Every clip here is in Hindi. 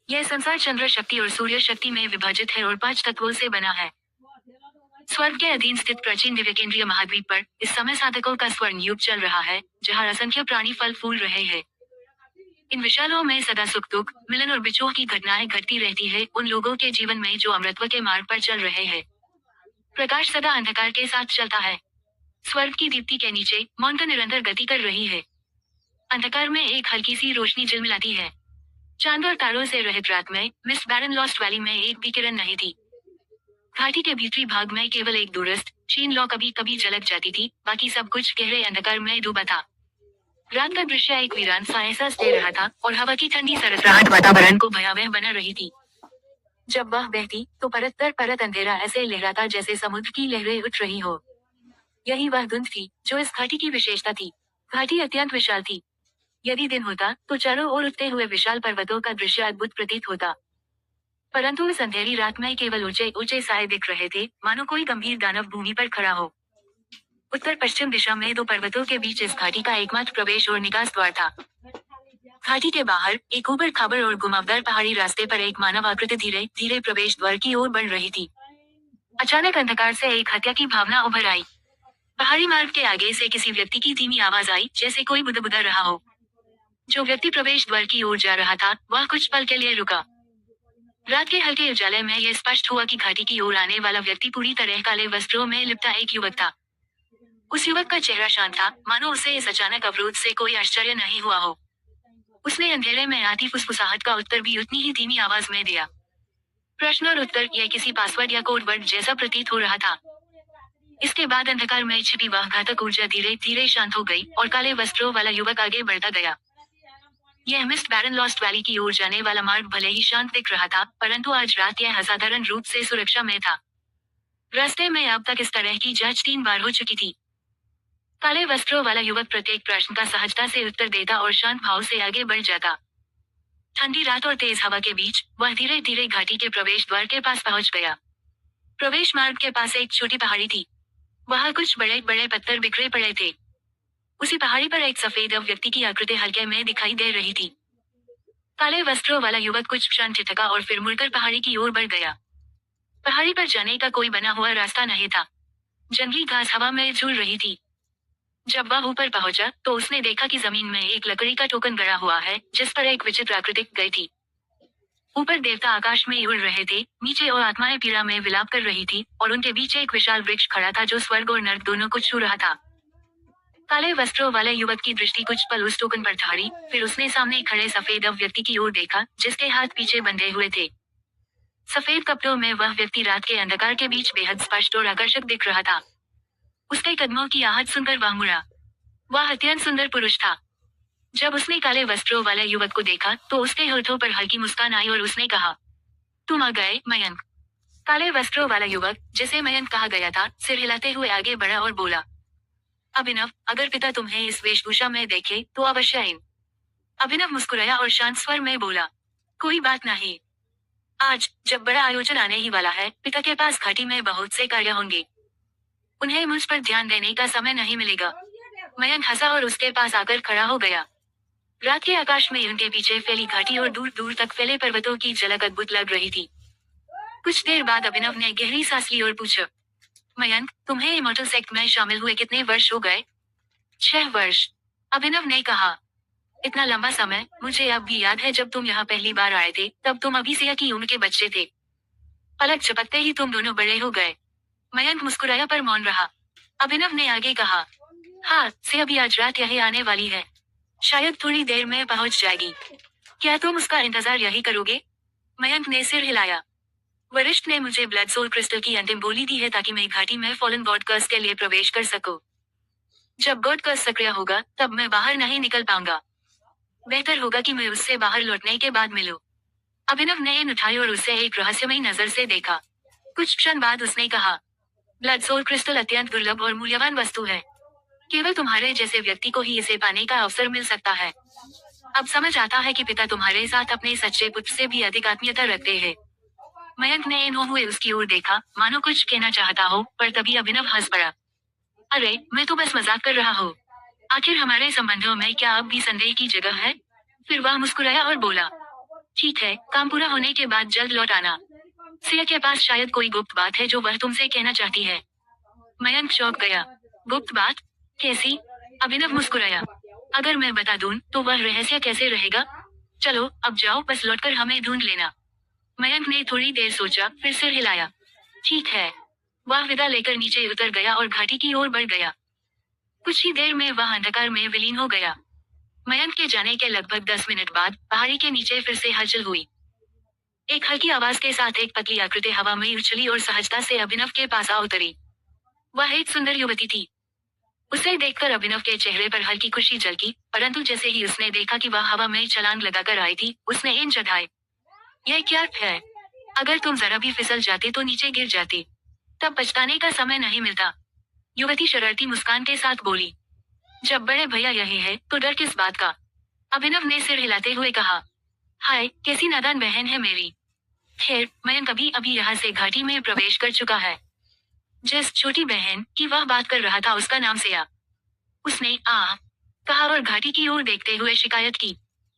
यह संसार चंद्र शक्ति और सूर्य शक्ति में विभाजित है और 5 तत्वों से बना है। स्वर्ग के अधीन स्थित प्राचीन दिव्यकेंद्रीय महाद्वीप पर इस समय साधकों का स्वर्ण युग चल रहा है, जहाँ असंख्य प्राणी फल फूल रहे हैं। इन विशालों में सदा सुख दुख, मिलन और बिछोह की घटनाएं घटती रहती है उन लोगों के जीवन में जो अमृतत्व के मार्ग पर चल रहे हैं। प्रकाश सदा अंधकार के साथ चलता है। स्वर्ग की दीप्ति के नीचे मौन निरंतर गति कर रही है। अंधकार में एक हल्की सी रोशनी झिलमिलाती है। चांद और तारों से रहित रात में मिस बैरन लॉस्ट वैली में एक भी किरण नहीं थी। घाटी के भीतरी भाग में केवल एक दूरस्थ चीन लौ कभी कभी झलक जाती थी, बाकी सब कुछ गहरे अंधकार में डूबा था। रात का दृश्य एक वीरान सा एहसास दे रहा था और हवा की ठंडी सरसराहट वातावरण को भयावह बना रही थी। जब वह बहती तो परत दर परत अंधेरा ऐसे लहराता जैसे समुद्र की लहरें उठ रही हो। यही वह धुंध थी जो इस घाटी की विशेषता थी। घाटी अत्यंत विशाल थी। यदि दिन होता तो चारों ओर उठते हुए विशाल पर्वतों का दृश्य अद्भुत प्रतीत होता, परंतु इस अंधेरी रात में केवल ऊंचे ऊंचे साए दिख रहे थे, मानो कोई गंभीर दानव भूमि पर खड़ा हो। उत्तर पश्चिम दिशा में 2 पर्वतों के बीच इस घाटी का एकमात्र प्रवेश और निकास द्वार था। घाटी के बाहर एक ऊबड़ खाबड़ और घुमावदार पहाड़ी रास्ते पर एक मानव आकृति धीरे धीरे प्रवेश द्वार की ओर बढ़ रही थी। अचानक अंधकार से एक हत्या की भावना उभर आई। पहाड़ी मार्ग के आगे से किसी व्यक्ति की धीमी आवाज आई, जैसे कोई बुदबुदा रहा हो। जो व्यक्ति प्रवेश द्वार की ओर जा रहा था वह कुछ पल के लिए रुका। रात के हल्के उजाले में यह स्पष्ट हुआ कि घाटी की ओर आने वाला व्यक्ति पूरी तरह काले वस्त्रों में लिपटा एक युवक था। उस युवक का चेहरा शांत था, मानो उसे इस अचानक अवरोध से कोई आश्चर्य नहीं हुआ हो। उसने अंधेरे में आती फुसफुसाहट का उत्तर भी उतनी ही धीमी आवाज में दिया। प्रश्न और उत्तर यह किसी पासवर्ड या कोड वर्ड जैसा प्रतीत हो रहा था। इसके बाद अंधकार में छिपी वह घातक ऊर्जा धीरे धीरे शांत हो गई और काले वस्त्रों वाला युवक आगे बढ़ता गया। यह मिस्ट बैरन लॉस्ट वैली की ओर जाने वाला मार्ग भले ही शांत दिख रहा था, परंतु आज रात यह असाधारण रूप से सुरक्षा में था। रास्ते में अब तक इस तरह की जांच 3 बार हो चुकी थी। काले वस्त्रों वाला युवक प्रत्येक प्रश्न का सहजता से उत्तर देता और शांत भाव से आगे बढ़ जाता। ठंडी रात और तेज हवा के बीच वह धीरे धीरे घाटी के प्रवेश द्वार के पास पहुंच गया। प्रवेश मार्ग के पास एक छोटी पहाड़ी थी। वहां कुछ बड़े बड़े पत्थर बिखरे पड़े थे। उसी पहाड़ी पर एक सफेद व्यक्ति की आकृति हल्के में दिखाई दे रही थी। काले वस्त्रों वाला युवक कुछ क्षण ठिठका और फिर मुड़कर पहाड़ी की ओर बढ़ गया। पहाड़ी पर जाने का कोई बना हुआ रास्ता नहीं था। जंगली घास हवा में झूल रही थी। जब वह ऊपर पहुंचा तो उसने देखा कि जमीन में एक लकड़ी का टोकन गड़ा हुआ है, जिस पर एक विचित्र आकृति गई थी। ऊपर देवता आकाश में उड़ रहे थे, नीचे और आत्माएं पीड़ा में विलाप कर रही थी, और उनके बीच एक विशाल वृक्ष खड़ा था जो स्वर्ग और नर्क दोनों को छू रहा था। काले वस्त्रों वाले युवक की दृष्टि कुछ पल उस टोकन पर ठहरी, फिर उसने सामने खड़े सफेद व्यक्ति की ओर देखा, जिसके हाथ पीछे बंधे हुए थे। सफेद कपड़ों में वह व्यक्ति रात के अंधकार के बीच बेहद स्पष्ट और आकर्षक दिख रहा था। उसके कदमों की आहट सुनकर वह मुड़ा। वह अत्यंत सुंदर पुरुष था। जब उसने काले वस्त्रों वाले युवक को देखा तो उसके होठों पर हल्की मुस्कान आई और उसने कहा, तुम आ गए, मयंक। काले वस्त्रों वाला युवक, जिसे मयंक कहा गया था, सिर हिलाते हुए आगे बढ़ा और बोला, अभिनव, अगर पिता तुम्हें इस वेशभूषा में देखे तो अवश्य आए। अभिनव मुस्कुराया और शांत स्वर में बोला, कोई बात नहीं। आज जब बड़ा आयोजन आने ही वाला है, पिता के पास घाटी में बहुत से कार्य होंगे। उन्हें मुझ पर ध्यान देने का समय नहीं मिलेगा। मयंक हंसा और उसके पास आकर खड़ा हो गया। रात के आकाश में उनके पीछे फैली घाटी और दूर दूर तक फैले पर्वतों की झलक अद्भुत लग रही थी। कुछ देर बाद अभिनव ने गहरी सांस ली और पूछा, मयंक, तुम्हें इमॉर्टल सेक्ट में शामिल हुए कितने वर्ष हो गए? 6 वर्ष, अभिनव ने कहा। इतना लंबा समय, मुझे अब भी याद है जब तुम यहाँ पहली बार आए थे, तब तुम अभी सिया की उम्र के बच्चे थे। पलक झपकते ही तुम दोनों बड़े हो गए। मयंक मुस्कुराया पर मौन रहा। अभिनव ने आगे कहा, हाँ, सिया भी आज रात यही आने वाली है। शायद थोड़ी देर में पहुंच जाएगी। क्या तुम उसका इंतजार यही करोगे? मयंक ने सिर हिलाया। वरिष्ठ ने मुझे ब्लड सोल क्रिस्टल की अंतिम गोली दी है ताकि मैं घाटी में फॉलन गॉड कर्स के लिए प्रवेश कर सकूं। जब गॉड कर्स सक्रिय होगा तब मैं बाहर नहीं निकल पाऊंगा। बेहतर होगा कि मैं उससे बाहर लौटने के बाद मिलूं। अभिनव ने इन उठाई और उसे एक रहस्यमयी नजर से देखा। कुछ क्षण बाद उसने कहा, ब्लड सोल क्रिस्टल अत्यंत दुर्लभ और मूल्यवान वस्तु है। केवल तुम्हारे जैसे व्यक्ति को ही इसे पाने का अवसर मिल सकता है। अब समझ आता है कि पिता तुम्हारे साथ अपने सच्चे पुत्र से भी अधिक आत्मीयता रखते हैं। मयंक ने इन हुए उसकी ओर देखा, मानो कुछ कहना चाहता हो, पर तभी अभिनव हंस पड़ा। अरे, मैं तो बस मजाक कर रहा हूँ। आखिर हमारे संबंधों में क्या अब भी संदेह की जगह है? फिर वह मुस्कुराया और बोला, ठीक है, काम पूरा होने के बाद जल्द लौट आना। सिया के पास शायद कोई गुप्त बात है जो वह तुमसे कहना चाहती है। मयंक चौंक गया। गुप्त बात? कैसी? अभिनव मुस्कुराया। अगर मैं बता दूं, तो वह रहस्य कैसे रहेगा? चलो, अब जाओ, बस लौटकर हमें ढूंढ लेना। मयंक ने थोड़ी देर सोचा, फिर सिर हिलाया। ठीक है। वह विदा लेकर नीचे उतर गया और घाटी की ओर बढ़ गया। कुछ ही देर में वह अंधकार में विलीन हो गया। मयंक के जाने के लगभग 10 मिनट बाद पहाड़ी के नीचे फिर से हलचल हुई। एक हल्की आवाज के साथ एक पतली आकृति हवा में उछली और सहजता से अभिनव के पास आ उतरी। वह एक सुंदर युवती थी। उसे देखकर अभिनव के चेहरे पर हल्की खुशी झलकी, परंतु जैसे ही उसने देखा कि वह हवा में छलांग लगाकर आई थी, उसने इन चढ़ाए। यह क्या है? अगर तुम जरा भी फिसल जाते तो नीचे गिर जाती। तब पछताने का समय नहीं मिलता। युवती शरारती मुस्कान के साथ बोली। जब बड़े भैया यही है, तो डर किस बात का? अभिनव ने सिर हिलाते हुए कहा। हाय, कैसी नादान बहन है मेरी। खैर, मयंक अभी अभी यहाँ से घाटी में प्रवेश कर चुका है। जिस छोटी बहन की वह बात कर रहा था उसका नाम सिया। उसने कहा और घाटी की ओर देखते हुए शिकायत की।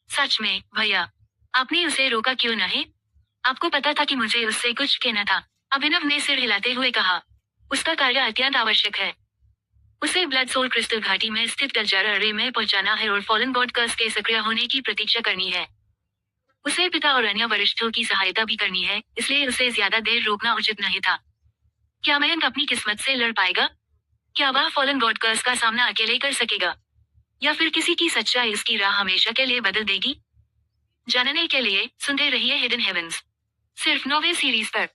सच में, भैया, आपने उसे रोका क्यों नहीं? आपको पता था कि मुझे उससे कुछ कहना था। अभिनव ने सिर हिलाते हुए कहा। उसका कार्य अत्यंत आवश्यक है। उसे ब्लड सोल क्रिस्टल घाटी में स्थित टलजारा अरे में पहुंचाना है और फॉलन गॉड कर्स के सक्रिय होने की प्रतीक्षा करनी है। उसे पिता और अन्य वरिष्ठों की सहायता भी करनी है, इसलिए उसे ज्यादा देर रोकना उचित नहीं था। क्या मयंक अपनी किस्मत से लड़ पाएगा? क्या वह फॉलन गॉड कर्स का सामना अकेले कर सकेगा, या फिर किसी की सच्चाई उसकी राह हमेशा के लिए बदल देगी? जानने के लिए सुनते रहिए हिडन हेवंस, सिर्फ 9वें सीरीज पर।